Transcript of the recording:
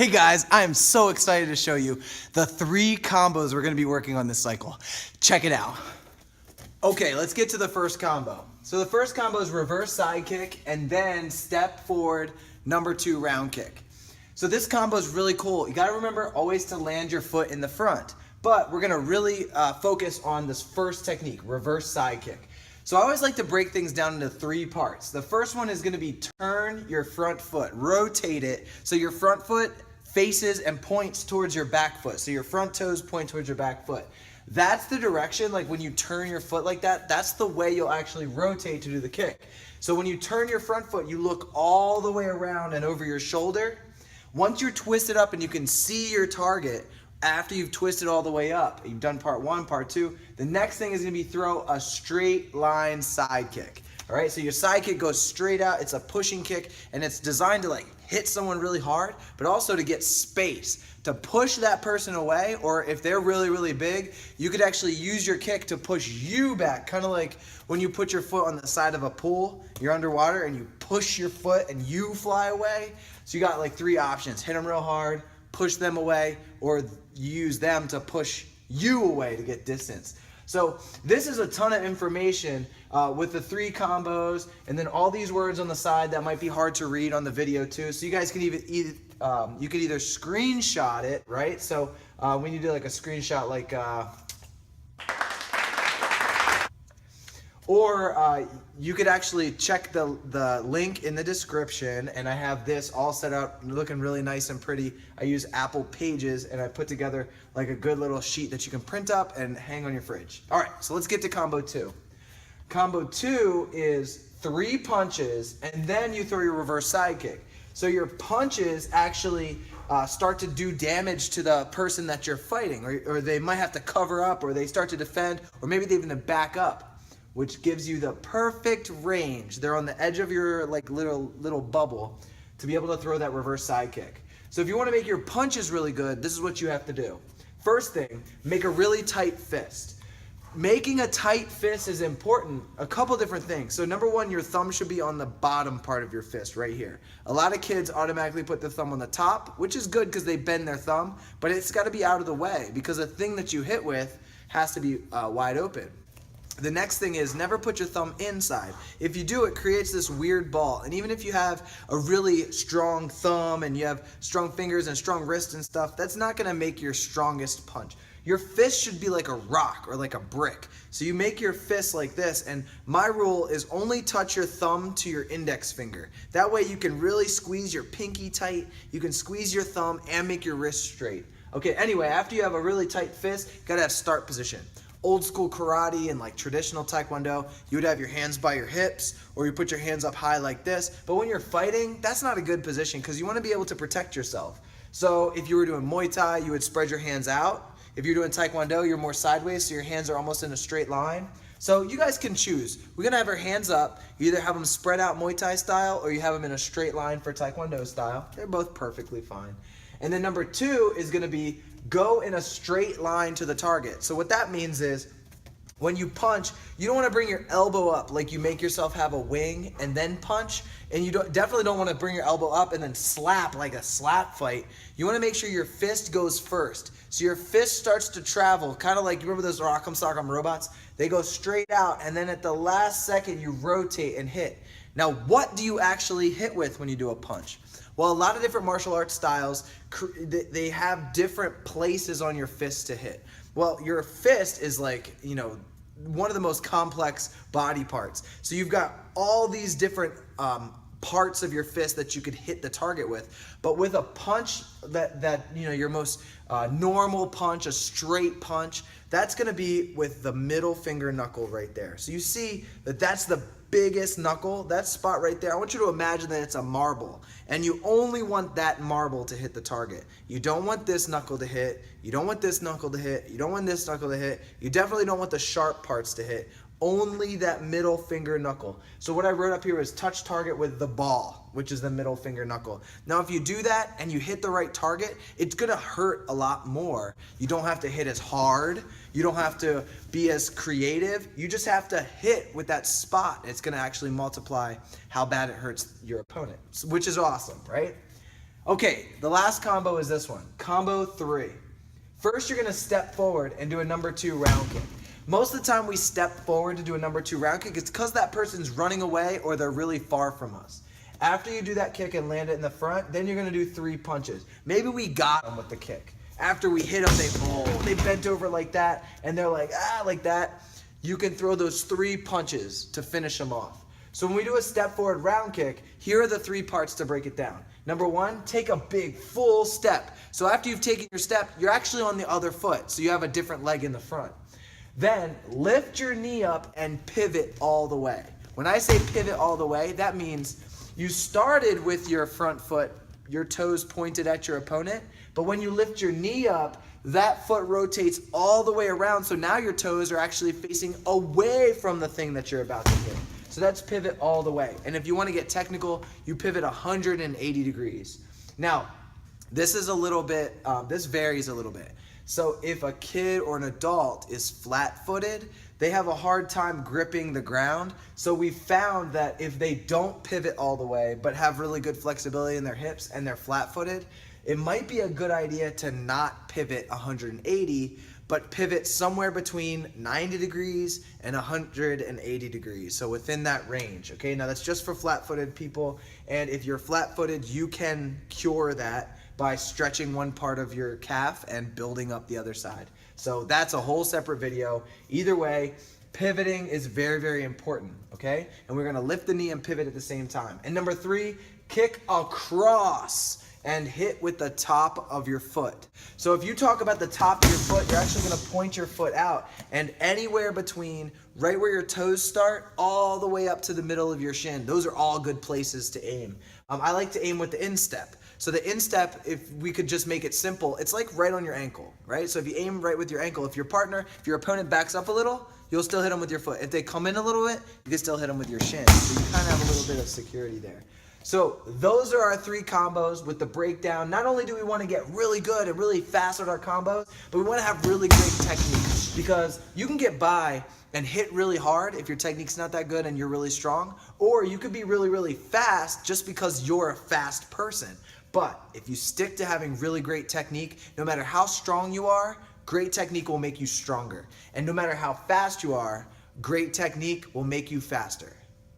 Hey guys, I am so excited to show you the 3 combos we're going to be working on this cycle. Check it out. Okay, let's get to the first combo. So the first combo is reverse side kick and then step forward number 2 round kick. So this combo is really cool. You got to remember always to land your foot in the front. But we're going to really focus on this first technique, reverse side kick. So I always like to break things down into 3 parts. The first one is going to be turn your front foot, rotate it so your front foot faces and points towards your back foot. So your front toes point towards your back foot. That's the direction, like when you turn your foot like that, that's the way you'll actually rotate to do the kick. So when you turn your front foot, you look all the way around and over your shoulder. Once you're twisted up and you can see your target, after you've twisted all the way up, you've done part 1, part 2, the next thing is going to be throw a straight line side kick. All right, so your side kick goes straight out. It's a pushing kick, and it's designed to like hit someone really hard, but also to get space, to push that person away, or if they're really, really big, you could actually use your kick to push you back, kind of like when you put your foot on the side of a pool, you're underwater, and you push your foot and you fly away. So you got like 3 options: hit them real hard, push them away, or use them to push you away to get distance. So this is a ton of information with the 3 combos and then all these words on the side that might be hard to read on the video too. So you guys can even you could either screenshot it, right? So when you do like a screenshot like or you could actually check the link in the description, and I have this all set out looking really nice and pretty. I use Apple Pages, and I put together like a good little sheet that you can print up and hang on your fridge. All right, so let's get to combo 2. Combo 2 is 3 punches, and then you throw your reverse side kick. So your punches actually start to do damage to the person that you're fighting, or they might have to cover up, or they start to defend, or maybe they even back up, which gives you the perfect range. They're on the edge of your like little bubble to be able to throw that reverse side kick. So if you want to make your punches really good, this is what you have to do. First thing, make a really tight fist. Making a tight fist is important. A couple different things. So number 1, your thumb should be on the bottom part of your fist right here. A lot of kids automatically put the thumb on the top, which is good because they bend their thumb, but it's got to be out of the way because the thing that you hit with has to be wide open. The next thing is never put your thumb inside. If you do, it creates this weird ball. And even if you have a really strong thumb and you have strong fingers and strong wrists and stuff, that's not going to make your strongest punch. Your fist should be like a rock or like a brick. So you make your fist like this, and my rule is only touch your thumb to your index finger. That way you can really squeeze your pinky tight, you can squeeze your thumb and make your wrist straight. Okay, anyway, after you have a really tight fist, you gotta have start position. Old school karate and like traditional Taekwondo, you would have your hands by your hips, or you put your hands up high like this. But when you're fighting, that's not a good position because you want to be able to protect yourself. So if you were doing Muay Thai, you would spread your hands out. If you're doing Taekwondo, you're more sideways, so your hands are almost in a straight line. So you guys can choose. We're gonna have our hands up. You either have them spread out Muay Thai style, or you have them in a straight line for Taekwondo style. They're both perfectly fine. And then number 2 is gonna be go in a straight line to the target. So what that means is when you punch, you don't want to bring your elbow up like you make yourself have a wing and then punch. And you definitely don't want to bring your elbow up and then slap like a slap fight. You want to make sure your fist goes first. So your fist starts to travel, kind of like, you remember those Rock'em Sock'em robots? They go straight out, and then at the last second you rotate and hit. Now, what do you actually hit with when you do a punch? Well, a lot of different martial arts styles, they have different places on your fist to hit. Well, your fist is like, one of the most complex body parts. So you've got all these different parts of your fist that you could hit the target with. But with a punch that your most normal punch, a straight punch, that's gonna be with the middle finger knuckle right there. So you see that that's the biggest knuckle, that spot right there. I want you to imagine that it's a marble, and you only want that marble to hit the target. You don't want this knuckle to hit, you don't want this knuckle to hit, you don't want this knuckle to hit, you definitely don't want the sharp parts to hit. Only that middle finger knuckle. So what I wrote up here is touch target with the ball, which is the middle finger knuckle. Now if you do that and you hit the right target, it's gonna hurt a lot more. You don't have to hit as hard, you don't have to be as creative, you just have to hit with that spot. It's gonna actually multiply how bad it hurts your opponent, which is awesome, right? Okay, the last combo is this one, combo 3. First, you're gonna step forward and do a number 2 round kick. Most of the time we step forward to do a number 2 round kick, it's because that person's running away or they're really far from us. After you do that kick and land it in the front, then you're gonna do 3 punches. Maybe we got them with the kick. After we hit them, they bent over like that, and they're like, like that. You can throw those 3 punches to finish them off. So when we do a step forward round kick, here are the 3 parts to break it down. Number 1, take a big full step. So after you've taken your step, you're actually on the other foot, so you have a different leg in the front. Then lift your knee up and pivot all the way. When I say pivot all the way, that means you started with your front foot, your toes pointed at your opponent, but when you lift your knee up, that foot rotates all the way around, so now your toes are actually facing away from the thing that you're about to hit. So that's pivot all the way. And if you want to get technical, you pivot 180 degrees. Now, this is a little bit, this varies a little bit. So if a kid or an adult is flat-footed, they have a hard time gripping the ground. So we found that if they don't pivot all the way, but have really good flexibility in their hips and they're flat-footed, it might be a good idea to not pivot 180, but pivot somewhere between 90 degrees and 180 degrees. So within that range, okay? Now that's just for flat-footed people. And if you're flat-footed, you can cure that by stretching one part of your calf and building up the other side. So that's a whole separate video. Either way, pivoting is very, very important, okay? And we're gonna lift the knee and pivot at the same time. And number 3, kick across and hit with the top of your foot. So if you talk about the top of your foot, you're actually gonna point your foot out, and anywhere between right where your toes start all the way up to the middle of your shin, those are all good places to aim. I like to aim with the instep. So the instep, if we could just make it simple, it's like right on your ankle, right? So if you aim right with your ankle, if your opponent backs up a little, you'll still hit them with your foot. If they come in a little bit, you can still hit them with your shin. So you kind of have a little bit of security there. So those are our 3 combos with the breakdown. Not only do we want to get really good and really fast with our combos, but we want to have really great technique, because you can get by and hit really hard if your technique's not that good and you're really strong, or you could be really, really fast just because you're a fast person. But if you stick to having really great technique, no matter how strong you are, great technique will make you stronger. And no matter how fast you are, great technique will make you faster.